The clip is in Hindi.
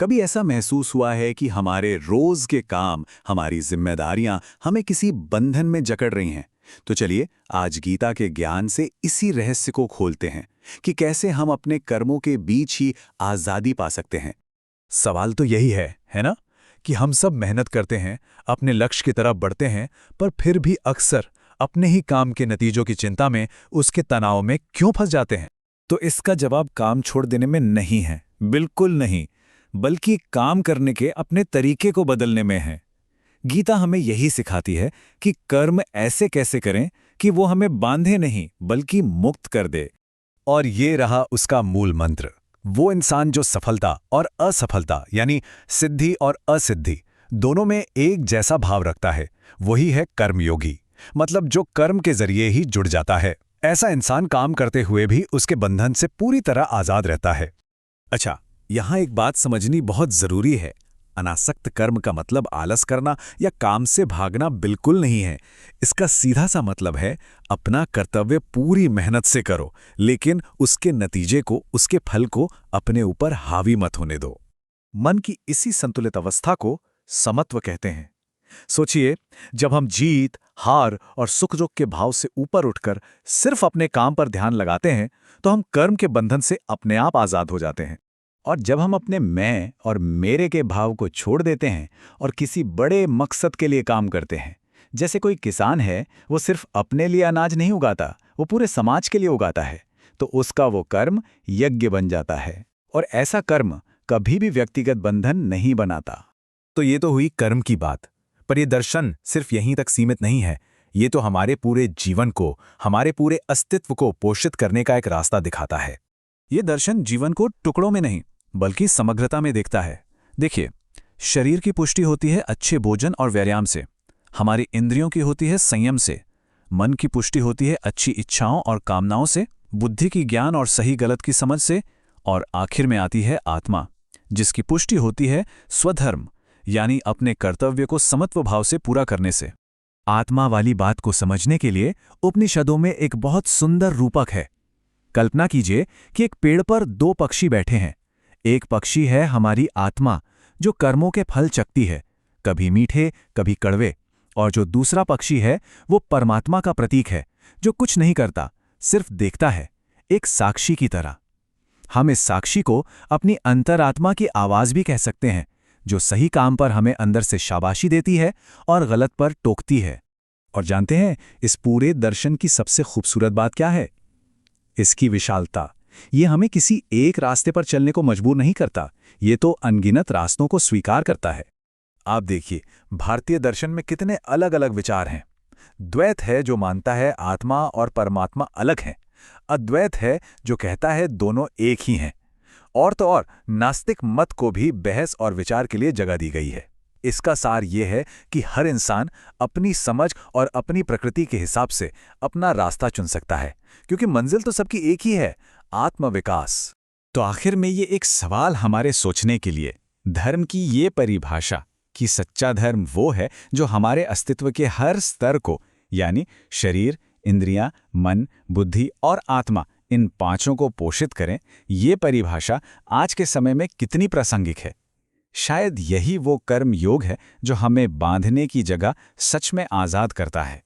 कभी ऐसा महसूस हुआ है कि हमारे रोज के काम, हमारी जिम्मेदारियां हमें किसी बंधन में जकड़ रही हैं? तो चलिए आज गीता के ज्ञान से इसी रहस्य को खोलते हैं कि कैसे हम अपने कर्मों के बीच ही आजादी पा सकते हैं। सवाल तो यही है ना? कि हम सब मेहनत करते हैं, अपने लक्ष्य की तरफ बढ़ते हैं, पर फिर भी अक्सर अपने ही काम के नतीजों की चिंता में, उसके तनाव में क्यों फंस जाते हैं? तो इसका जवाब काम छोड़ देने में नहीं है, बिल्कुल नहीं, बल्कि काम करने के अपने तरीके को बदलने में है। गीता हमें यही सिखाती है कि कर्म ऐसे कैसे करें कि वो हमें बांधे नहीं बल्कि मुक्त कर दे। और ये रहा उसका मूल मंत्र। वो इंसान जो सफलता और असफलता यानी सिद्धि और असिद्धि दोनों में एक जैसा भाव रखता है, वही है कर्मयोगी। मतलब जो कर्म के जरिए ही जुड़ जाता है। ऐसा इंसान काम करते हुए भी उसके बंधन से पूरी तरह आजाद रहता है। अच्छा, यहां एक बात समझनी बहुत जरूरी है। अनासक्त कर्म का मतलब आलस करना या काम से भागना बिल्कुल नहीं है। इसका सीधा सा मतलब है अपना कर्तव्य पूरी मेहनत से करो, लेकिन उसके नतीजे को, उसके फल को अपने ऊपर हावी मत होने दो। मन की इसी संतुलित अवस्था को समत्व कहते हैं। सोचिए, जब हम जीत, हार और सुख दुख के भाव से ऊपर उठकर सिर्फ अपने काम पर ध्यान लगाते हैं, तो हम कर्म के बंधन से अपने आप आजाद हो जाते हैं। और जब हम अपने मैं और मेरे के भाव को छोड़ देते हैं और किसी बड़े मकसद के लिए काम करते हैं, जैसे कोई किसान है, वो सिर्फ अपने लिए अनाज नहीं उगाता, वो पूरे समाज के लिए उगाता है, तो उसका वो कर्म यज्ञ बन जाता है। और ऐसा कर्म कभी भी व्यक्तिगत बंधन नहीं बनाता। तो ये तो हुई कर्म की बात, पर ये दर्शन सिर्फ यहीं तक सीमित नहीं है। ये तो हमारे पूरे जीवन को, हमारे पूरे अस्तित्व को पोषित करने का एक रास्ता दिखाता है। ये दर्शन जीवन को टुकड़ों में नहीं बल्कि समग्रता में देखता है। देखिए, शरीर की पुष्टि होती है अच्छे भोजन और व्यायाम से, हमारी इंद्रियों की होती है संयम से, मन की पुष्टि होती है अच्छी इच्छाओं और कामनाओं से, बुद्धि की ज्ञान और सही गलत की समझ से, और आखिर में आती है आत्मा, जिसकी पुष्टि होती है स्वधर्म यानी अपने कर्तव्य को समत्व भाव से पूरा करने से। आत्मा वाली बात को समझने के लिए उपनिषदों में एक बहुत सुंदर रूपक है। कल्पना कीजिए कि एक पेड़ पर दो पक्षी बैठे हैं। एक पक्षी है हमारी आत्मा, जो कर्मों के फल चखती है, कभी मीठे कभी कड़वे, और जो दूसरा पक्षी है वो परमात्मा का प्रतीक है, जो कुछ नहीं करता, सिर्फ देखता है, एक साक्षी की तरह। हम इस साक्षी को अपनी अंतरात्मा की आवाज भी कह सकते हैं, जो सही काम पर हमें अंदर से शाबाशी देती है और गलत पर टोकती है। और जानते हैं इस पूरे दर्शन की सबसे खूबसूरत बात क्या है? इसकी विशालता। ये हमें किसी एक रास्ते पर चलने को मजबूर नहीं करता, ये तो अनगिनत रास्तों को स्वीकार करता है। आप देखिए, भारतीय दर्शन में कितने अलग अलग विचार हैं। द्वैत है जो मानता है आत्मा और परमात्मा अलग हैं। अद्वैत है जो कहता है दोनों एक ही हैं। और तो और नास्तिक मत को भी बहस और विचार के लिए जगह दी गई है। इसका सार ये है कि हर इंसान अपनी समझ और अपनी प्रकृति के हिसाब से अपना रास्ता चुन सकता है, क्योंकि मंजिल तो सबकी एक ही है, आत्मविकास। तो आखिर में ये एक सवाल हमारे सोचने के लिए, धर्म की ये परिभाषा कि सच्चा धर्म वो है जो हमारे अस्तित्व के हर स्तर को, यानी शरीर, इंद्रियां, मन, बुद्धि और आत्मा, इन पांचों को पोषित करें, ये परिभाषा आज के समय में कितनी प्रासंगिक है। शायद यही वो कर्म योग है जो हमें बांधने की जगह सच में आजाद करता है।